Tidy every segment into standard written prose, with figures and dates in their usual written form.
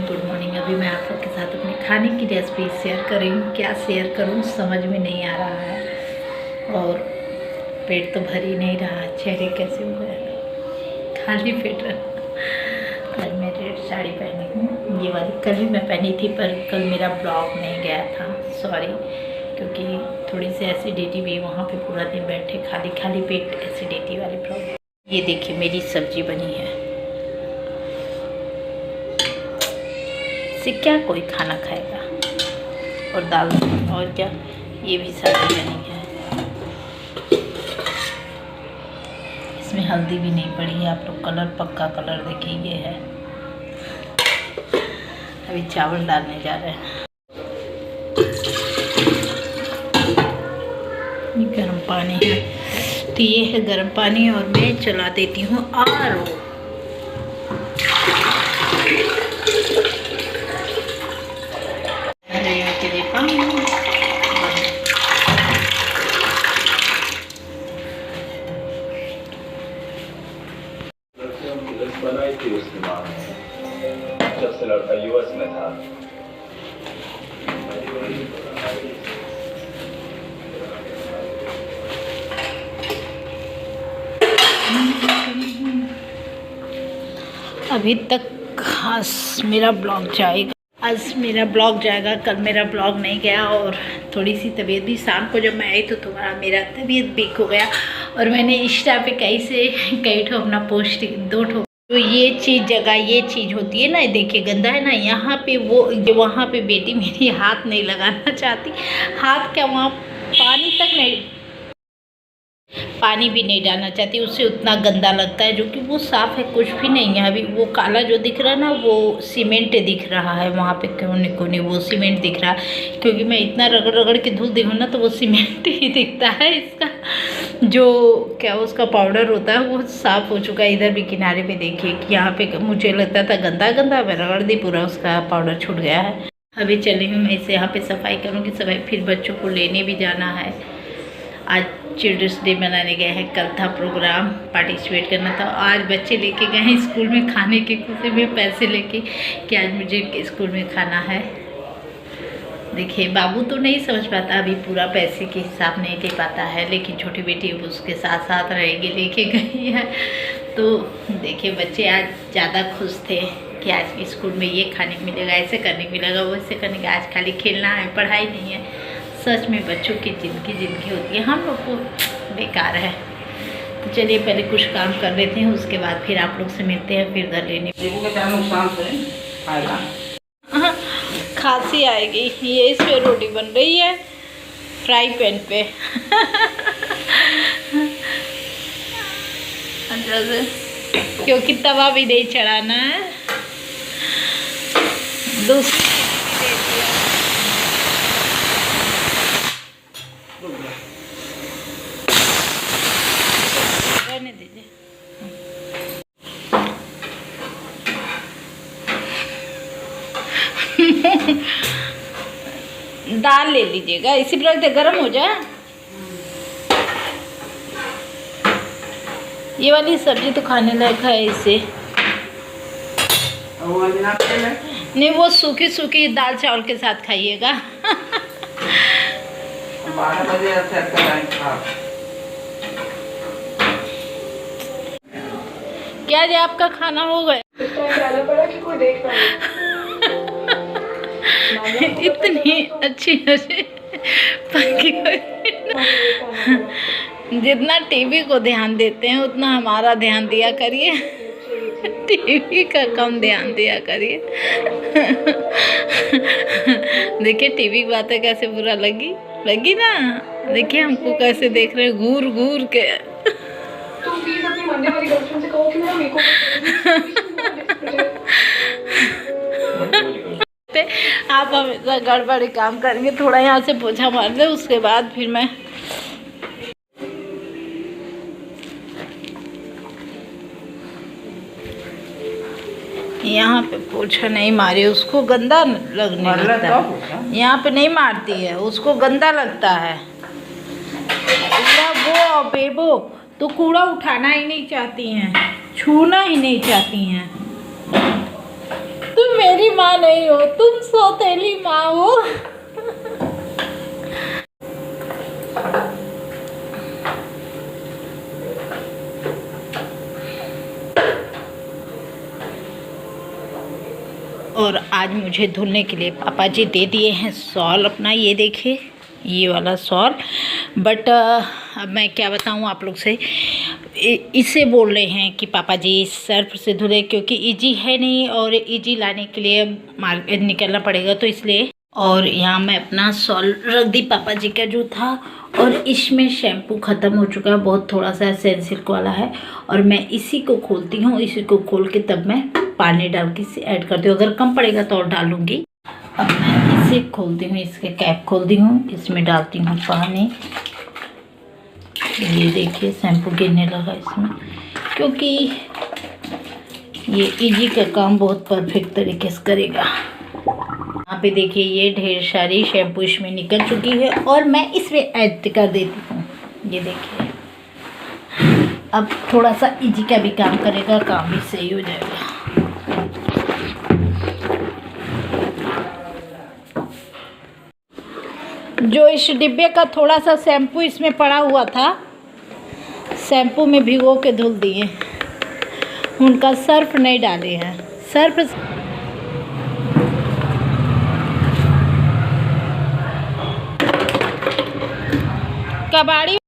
Good morning. अभी मैं आप लोग के साथ अपने खाने की रेसिपी शेयर कर रही हूँ। क्या शेयर करूँ समझ में नहीं आ रहा है और पेट तो भर ही नहीं रहा। चेहरे कैसे हो गए, खाली पेट रहा। आज मैं रेड साड़ी पहनी हूँ, ये वाली कल भी मैं पहनी थी पर कल मेरा ब्लॉग नहीं गया था, सॉरी, क्योंकि थोड़ी सी एसिडिटी भी, वहाँ पे पूरा दिन बैठे खाली पेट एसिडिटी वाली प्रॉब्लम। ये देखिए मेरी सब्जी बनी है, क्या कोई खाना खाएगा, और दाल और क्या, ये भी सब्जी बनी है। इसमें हल्दी भी नहीं पड़ी है, आप लोग कलर पक्का कलर देखिए ये है। अभी चावल डालने जा रहे हैं। ये गर्म पानी है, तो ये है गर्म पानी और मैं चला देती हूँ आर ओ। बनाई थी उसकी माँ ने जब से लड़का यूएस में था। अभी तक खास मेरा ब्लॉग जाएगा, आज मेरा ब्लॉग जाएगा, कल मेरा ब्लॉग नहीं गया। और थोड़ी सी तबीयत भी, शाम को जब मैं आई तो मेरा तबीयत वीक हो गया और मैंने इंस्टा पे कई ठो अपना पोस्ट, 2 ठो। तो ये चीज़ जगह, ये चीज़ होती है ना, देखिए गंदा है ना, यहाँ पे वो वहाँ पे बेटी मेरी हाथ नहीं लगाना चाहती, हाथ क्या वहाँ पानी तक नहीं, पानी भी नहीं डालना चाहती, उससे उतना गंदा लगता है, जो कि वो साफ़ है, कुछ भी नहीं है। अभी वो काला जो दिख रहा है ना, वो सीमेंट दिख रहा है, वहाँ पे कोने कोने वो सीमेंट दिख रहा है, क्योंकि मैं इतना रगड़ रगड़ के धुल दी हूँ ना, तो वो सीमेंट ही दिखता है। इसका जो क्या उसका पाउडर होता है वो साफ़ हो चुका है। इधर भी किनारे पे देखिए कि यहाँ पे मुझे लगता था गंदा गंदा, मैं रगड़ दी, पूरा उसका पाउडर छूट गया है। अभी चली हूँ मैं इसे यहाँ पे सफाई करूँगी, सफाई, फिर बच्चों को लेने भी जाना है। आज चिल्ड्रंस डे मनाने गए हैं, कल था प्रोग्राम, पार्टिसिपेट करना था। आज बच्चे लेके गए हैं स्कूल में खाने की खुशी में, पैसे लेके कि आज मुझे स्कूल में खाना है। देखिए बाबू तो नहीं समझ पाता, अभी पूरा पैसे के हिसाब नहीं दे पाता है, लेकिन छोटी बेटी उसके साथ साथ रहेगी, लेके गई है। तो देखिए बच्चे आज ज़्यादा खुश थे कि आज स्कूल में ये खाने को मिलेगा, ऐसे करने को मिलेगा, वैसे करने का, आज खाली खेलना है, पढ़ाई नहीं है। सच में बच्चों की ज़िंदगी होती है, हम लोग को बेकार है। तो चलिए पहले कुछ काम कर लेते हैं, उसके बाद फिर आप लोग से मिलते हैं, फिर घर लेने। हाँ, खांसी आएगी। ये इस पे रोटी बन रही है फ्राई पैन पे। अच्छा से, क्योंकि तवा भी नहीं चढ़ाना है। दूसरी रहने दीजिए। दाल ले लीजिएगा, इसी पर रख दे, गर्म हो जाए। ये वाली सब्जी तो खाने लायक है इसे। नहीं, वो सूखी सूखी दाल चावल के साथ खाइएगा। 12 बजे क्या जी आपका खाना हो गया? इतनी अच्छी पकी हुई, जितना टीवी को ध्यान देते हैं उतना हमारा ध्यान दिया करिए, टीवी का कम ध्यान दिया करिए। देखिए टीवी की बातें कैसे बुरा लगी ना, देखिए हमको कैसे देख रहे हैं घूर घूर के। आप हमेशा गड़बड़ी काम करेंगे। थोड़ा यहाँ से पोछा मार दे, उसके बाद फिर मैं यहाँ पे पोछा नहीं मारी, उसको गंदा लगने लगता है। यहाँ पे नहीं मारती है, उसको गंदा लगता है। वो बेबो तो कूड़ा उठाना ही नहीं चाहती हैं, छूना ही नहीं चाहती हैं। तुम मेरी माँ नहीं हो, तुम सौतेली माँ हो। और आज मुझे धुलने के लिए पापा जी दे दिए हैं शॉल अपना, ये देखिए ये वाला शॉल। बट अब मैं क्या बताऊँ आप लोग से, इसे बोल रहे हैं कि पापा जी सर्फ से धुले, क्योंकि इजी है नहीं और इजी लाने के लिए मार्केट निकलना पड़ेगा, तो इसलिए। और यहाँ मैं अपना शॉल रख दी, पापा जी का जो था। और इसमें शैम्पू ख़त्म हो चुका है, बहुत थोड़ा सा सेंसिल्क वाला है। और मैं इसी को खोलती हूँ, इसी को खोल के तब मैं पानी डाल के इसे ऐड करती हूँ। अगर कम पड़ेगा तो और डालूँगी। अब मैं इसे खोलती हूँ, इसके कैप खोलती हूँ, इसमें डालती हूँ पानी। ये देखिए शैम्पू गिरने लगा इसमें, क्योंकि ये इजी का काम बहुत परफेक्ट तरीके से करेगा। यहाँ पे देखिए ये ढेर सारी शैम्पू इसमें निकल चुकी है और मैं इसमें ऐड कर देती हूँ। ये देखिए अब थोड़ा सा इजी का भी काम करेगा, काम भी सही हो जाएगा। जो इस डिब्बे का थोड़ा सा शैम्पू इसमें पड़ा हुआ था, शैम्पू में भिगो के धुल दिए, उनका सर्फ नहीं डाले हैं। सर्फ कबाड़ी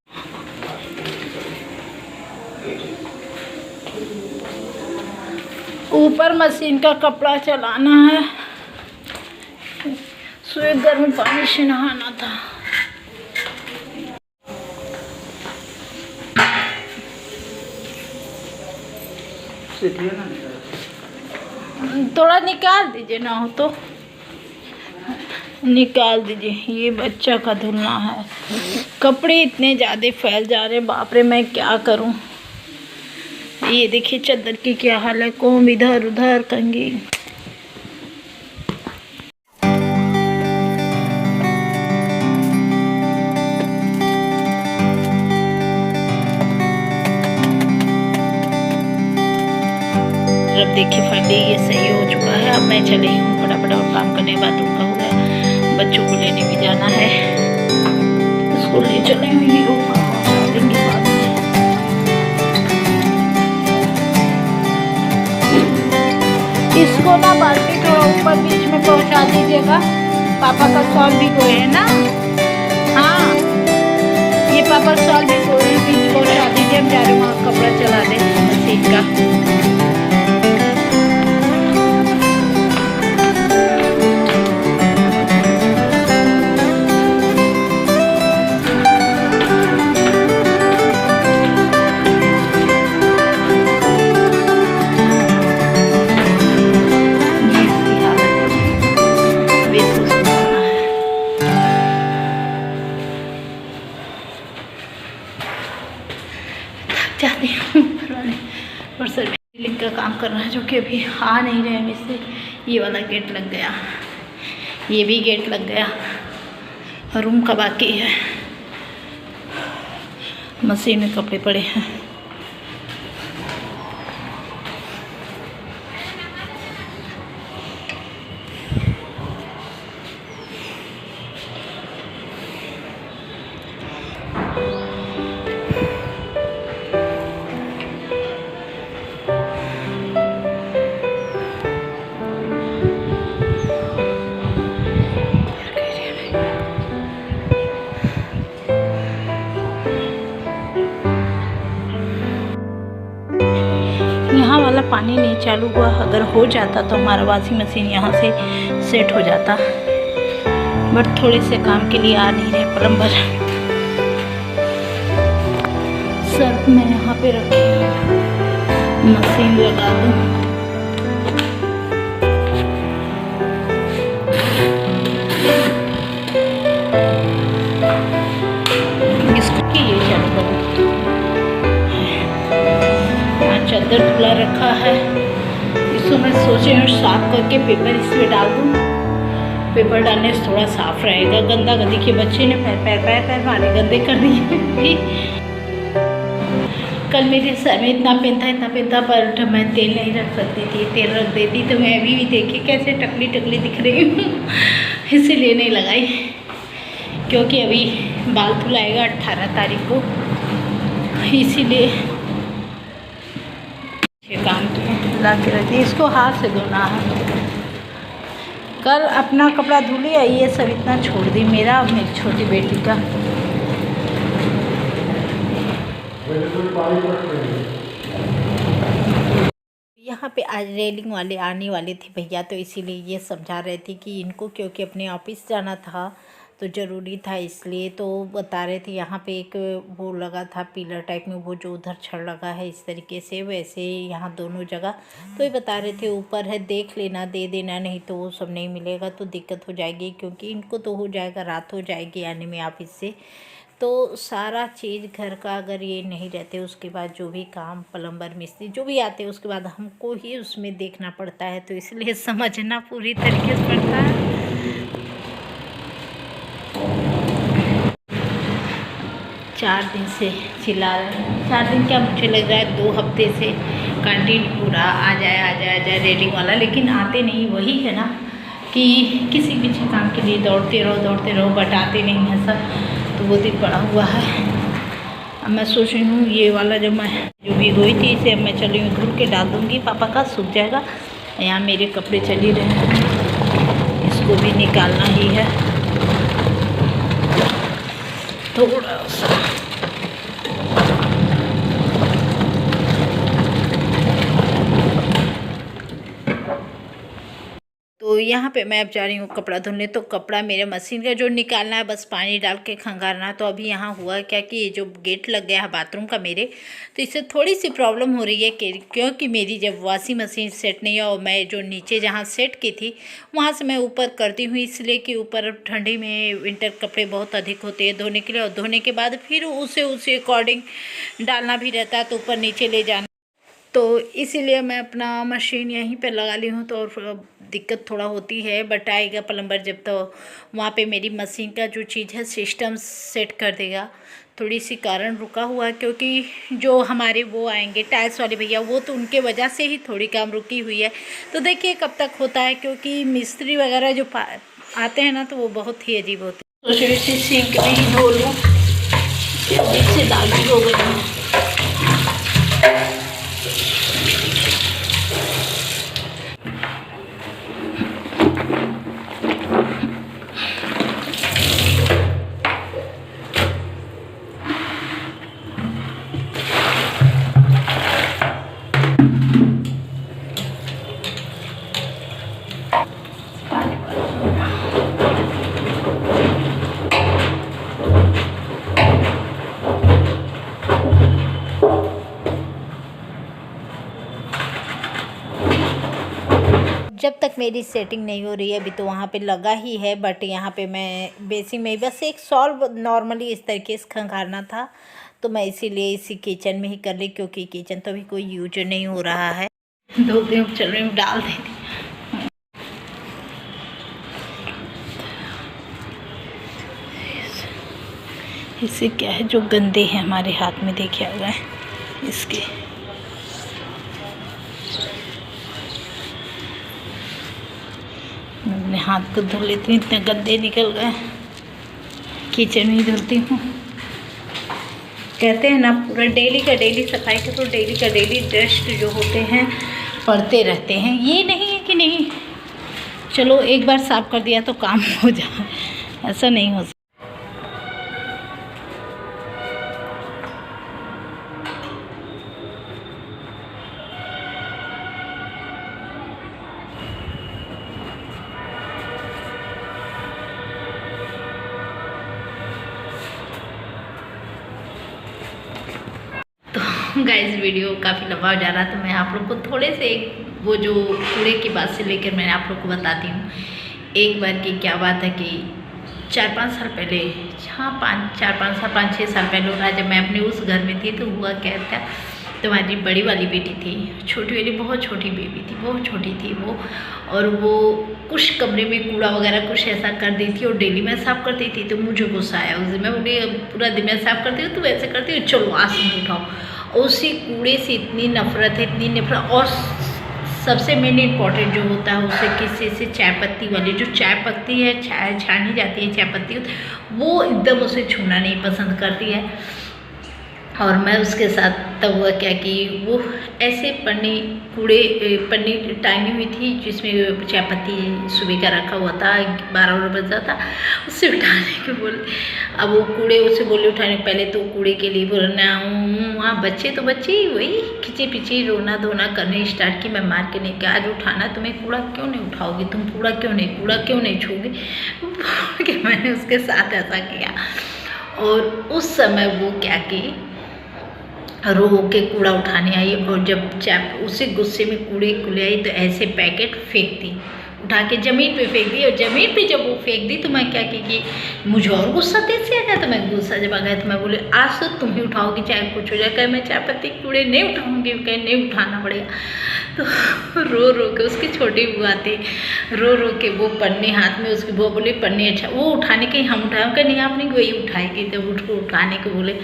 ऊपर मशीन का कपड़ा चलाना है, सुबह गर्म पानी से नहाना था। थोड़ा निकाल दीजिए, ना हो तो निकाल दीजिए। ये बच्चा का धुलना है, कपड़े इतने ज़्यादा फैल जा रहे हैं, बाप रे मैं क्या करूं। ये देखिए चादर की क्या हाल है, कोम इधर उधर कंगी। अब देखिए फाइनली ये सही हो चुका है। अब मैं चली हूँ फटाफट और काम करने के बाद उनका हो गया, बच्चों को लेने भी जाना है, इसको ले चले हुई होगा देंगे बाद में। इसको ना बाल्टी थोड़ा ऊपर बीच में पहुँचा दीजिएगा। पापा का शॉल भी कोई है ना, हाँ ये पापा शॉल भी कोई बीच पहुँचा दीजिए। हम जा रहे हैं वहाँ कपड़ा चला दें मशीन का। जाती हूँ और सर लिंक का काम करना है, जो कि अभी आ नहीं रहे हैं इससे। ये वाला गेट लग गया, ये भी गेट लग गया, रूम का बाकी है। मशीन में कपड़े पड़े हैं। यहाँ वाला पानी नहीं चालू हुआ, अगर हो जाता तो हमारा वॉशिंग मशीन यहाँ से सेट हो जाता, बट थोड़े से काम के लिए आ नहीं रहे प्लम्बर। सर्फ मैं यहाँ पे रखी हूँ, मशीन लगा दूँ। साफ़ करके पेपर इसमें डाल दूँ। पेपर डालने से थोड़ा साफ रहेगा। गंदा देखिए बच्चे ने पैर मारे गंदे कर दिए। कल मेरे सर में इतना पेन था पर मैं तेल नहीं रख सकती थी। तेल रख देती तो मैं अभी भी देखिए कैसे टकली दिख रही हूँ। इसीलिए नहीं लगाई, क्योंकि अभी बाल धुलाएगा 18 तारीख को, इसीलिए ये काम ला के रखती। इसको हाथ से धोना है। कल अपना कपड़ा धुल लिया, ये सब इतना छोड़ दी, मेरा और मेरी छोटी बेटी का। यहाँ पे आज रेलिंग वाले आने वाले थे भैया, तो इसीलिए ये समझा रहे थे कि इनको, क्योंकि अपने ऑफिस जाना था तो ज़रूरी था, इसलिए तो बता रहे थे। यहाँ पे एक वो लगा था पिलर टाइप में, वो जो उधर छड़ लगा है इस तरीके से, वैसे यहाँ दोनों जगह। तो ये बता रहे थे ऊपर है, देख लेना, दे देना, नहीं तो वो सब नहीं मिलेगा तो दिक्कत हो जाएगी, क्योंकि इनको तो हो जाएगा, रात हो जाएगी आने में ऑफिस से। तो सारा चीज़ घर का अगर ये नहीं रहते, उसके बाद जो भी काम प्लम्बर मिस्त्री जो भी आते हैं उसके बाद हमको ही उसमें देखना पड़ता है, तो इसलिए समझना पूरी तरीके से पड़ता है। 4 दिन से चिल्ला रहे हैं, 4 दिन क्या मुझे लग रहा है 2 हफ्ते से कंटिन्यू पूरा आ जाए रेलिंग वाला, लेकिन आते नहीं। वही है ना कि किसी भी काम के लिए दौड़ते रहो बट आते नहीं हैं सब, तो वो दिन पड़ा हुआ है। अब मैं सोच रही हूँ ये वाला जो भी हुई थी इसे अब मैं चली हूँ धुल के डाल दूँगी, पापा का सूख जाएगा। यहाँ मेरे कपड़े चल ही रहे हैं, इसको भी निकालना ही है थोड़ा सा। तो यहाँ पे मैं अब जा रही हूँ कपड़ा धुलने। तो कपड़ा मेरे मशीन का जो निकालना है, बस पानी डाल के खंगारना। तो अभी यहाँ हुआ क्या कि ये जो गेट लग गया है बाथरूम का मेरे, तो इससे थोड़ी सी प्रॉब्लम हो रही है क्योंकि मेरी जब वॉशिंग मशीन सेट नहीं है, और मैं जो नीचे जहाँ सेट की थी वहाँ से मैं ऊपर करती हूँ, इसलिए कि ऊपर ठंडी में विंटर कपड़े बहुत अधिक होते हैं धोने के लिए, और धोने के बाद फिर उसे अकॉर्डिंग डालना भी रहता है, तो ऊपर नीचे ले जाना। तो इसीलिए मैं अपना मशीन यहीं पे लगा ली हूँ, तो और दिक्कत थोड़ा होती है, बट आएगा प्लम्बर जब तो वहाँ पे मेरी मशीन का जो चीज़ है सिस्टम सेट कर देगा। थोड़ी सी कारण रुका हुआ है, क्योंकि जो हमारे वो आएंगे टाइल्स वाले भैया, वो तो उनके वजह से ही थोड़ी काम रुकी हुई है। तो देखिए कब तक होता है, क्योंकि मिस्त्री वगैरह जो आते हैं ना, तो वो बहुत ही अजीब होते हैं। तो इसे सिंक में ही धो लूँ, इससे दागी हो गई है। जब तक मेरी सेटिंग नहीं हो रही है, अभी तो वहाँ पे लगा ही है, बट यहाँ पे मैं बेसिक में बस एक सॉल्व नॉर्मली इस तरीके से खंगारना था, तो मैं इसीलिए इसी किचन में ही कर ली, क्योंकि किचन तो अभी कोई यूज नहीं हो रहा है। 2 दिन चल रही हूँ, डाल देती। इससे क्या है, जो गंदे हैं हमारे हाथ में देखे आ गए इसके, मैं अपने हाथ को धो लेती हूँ, इतने गंदे निकल गए। किचन में ही धुलती हूँ। कहते हैं ना पूरा डेली का डेली सफाई करो, डेली का डेली डस्ट जो होते हैं पड़ते रहते हैं। ये नहीं है कि नहीं चलो एक बार साफ कर दिया तो काम हो जाए, ऐसा नहीं हो सकता। गाइस वीडियो काफ़ी लंबा हो जा रहा, तो मैं आप लोग को थोड़े से वो जो कूड़े की बात से लेकर मैं आप लोग को बताती हूँ। एक बार की क्या बात है कि 4-5 साल पहले, हाँ 5-6 साल पहले हो रहा है, जब मैं अपने उस घर में थी, तो हुआ क्या था तो हमारी बड़ी वाली बेटी थी, छोटी वाली बहुत छोटी बेबी थी, बहुत छोटी थी वो, और वो कुछ कमरे में कूड़ा वगैरह कुछ ऐसा कर दी थी और डेली मैं साफ़ करती थी। तो मुझे गुस्सा आया उस दिन, मैं बोली पूरा दिन मैं साफ़ करती हूँ, तो वैसे करती हूँ, चलो आज से उठाओ। उसी कूड़े से इतनी नफरत है, इतनी नफरत। और सबसे मेन इम्पॉर्टेंट जो होता है उसे किसी से चाय पत्ती वाली, जो चाय पत्ती है छानी जाती है चाय पत्ती, वो एकदम उसे छूना नहीं पसंद करती है। और मैं उसके साथ तब हुआ क्या कि वो ऐसे पन्नी टांगी हुई थी जिसमें चाय पत्ती सुबह का रखा हुआ था, 12 बजा था, उससे उठाने के बोले। अब वो कूड़े उससे बोले उठाने, पहले तो कूड़े के लिए बोलना वहाँ बच्चे तो बच्चे ही वही खींचे पीछे रोना धोना करने स्टार्ट की। मैं मार के नहीं, आज उठाना तुम्हें, कूड़ा क्यों नहीं उठाओगी तुम, कूड़ा क्यों नहीं छूओगी कि मैंने उसके साथ ऐसा किया। और उस समय वो क्या की रो के कूड़ा उठाने आई, और जब चाप उसी गुस्से में कूड़े आई तो ऐसे पैकेट फेंक दी, उठा के ज़मीन पे फेंक दी। और ज़मीन पे जब वो फेंक दी तो मैं क्या की मुझे और गुस्सा कैसे आ गया। तो मैं गुस्सा जब आ गया तो मैं बोले आज तो तुम ही उठाओगी चाहे कुछ हो जाए, कहे मैं चाय पत्ती कूड़े नहीं उठाऊँगी, कहे नहीं उठाना पड़ेगा। तो रो के उसकी छोटी बुआ थी, रो के वो पन्नी हाथ में, उसकी बुआ बोली पन्नी अच्छा वो उठाने के हम उठाए, कहे नहीं आपने वही उठाएगी। जब उसको उठाने को बोले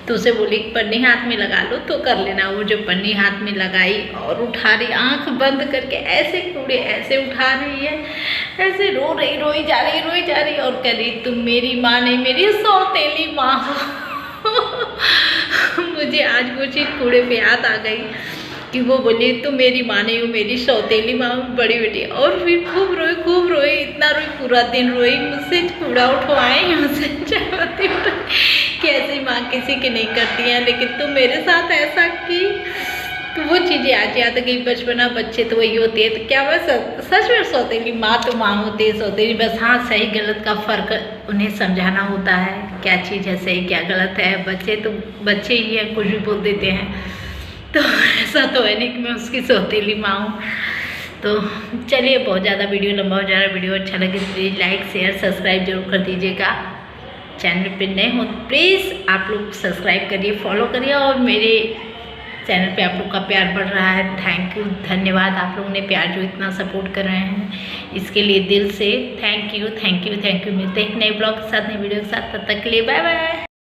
तो उसे बोली पन्नी हाथ में लगा लो तो कर लेना। वो जो पन्नी हाथ में लगाई और उठा रही, आंख बंद करके ऐसे कूड़े ऐसे उठा रही है, ऐसे रोई जा रही और कह रही तुम मेरी माँ नहीं मेरी सौतेली माँ हो। मुझे आज वो चीज़ कूड़े पे याद आ गई कि वो बोली तुम मेरी माँ नहीं हो मेरी सौतेली माँ बड़ी बेटी। और फिर खूब रोई, इतना रोई, पूरा दिन रोई, मुझसे कूड़ा उठवाए, मुझसे चाय पत्ती कि ऐसी माँ किसी की नहीं करती है, लेकिन तुम मेरे साथ ऐसा की। तो वो चीज़ें आज याद आ गई, बचपना बच्चे तो वही होते हैं। तो क्या मैं सच में सौतेली माँ तो माँ होती है, सौतेली बस हाँ सही गलत का फ़र्क उन्हें समझाना होता है, क्या चीज़ है सही क्या गलत है। बच्चे तो बच्चे ही हैं, कुछ भी बोल देते हैं। तो ऐसा तो है नहीं कि मैं उसकी सौतेली माँ हूँ। तो चलिए बहुत ज़्यादा वीडियो लंबा हो जा रहा है, वीडियो अच्छा लगे तो प्लीज़ लाइक शेयर सब्सक्राइब जरूर कर दीजिएगा। चैनल पे नए हो प्लीज़ आप लोग सब्सक्राइब करिए, फॉलो करिए, और मेरे चैनल पे आप लोग का प्यार बढ़ रहा है, थैंक यू, धन्यवाद। आप लोगों ने प्यार जो इतना सपोर्ट कर रहे हैं इसके लिए दिल से थैंक यू। मिलते हैं एक नए ब्लॉग के साथ, नए वीडियो के साथ, तब तक के लिए बाय बाय।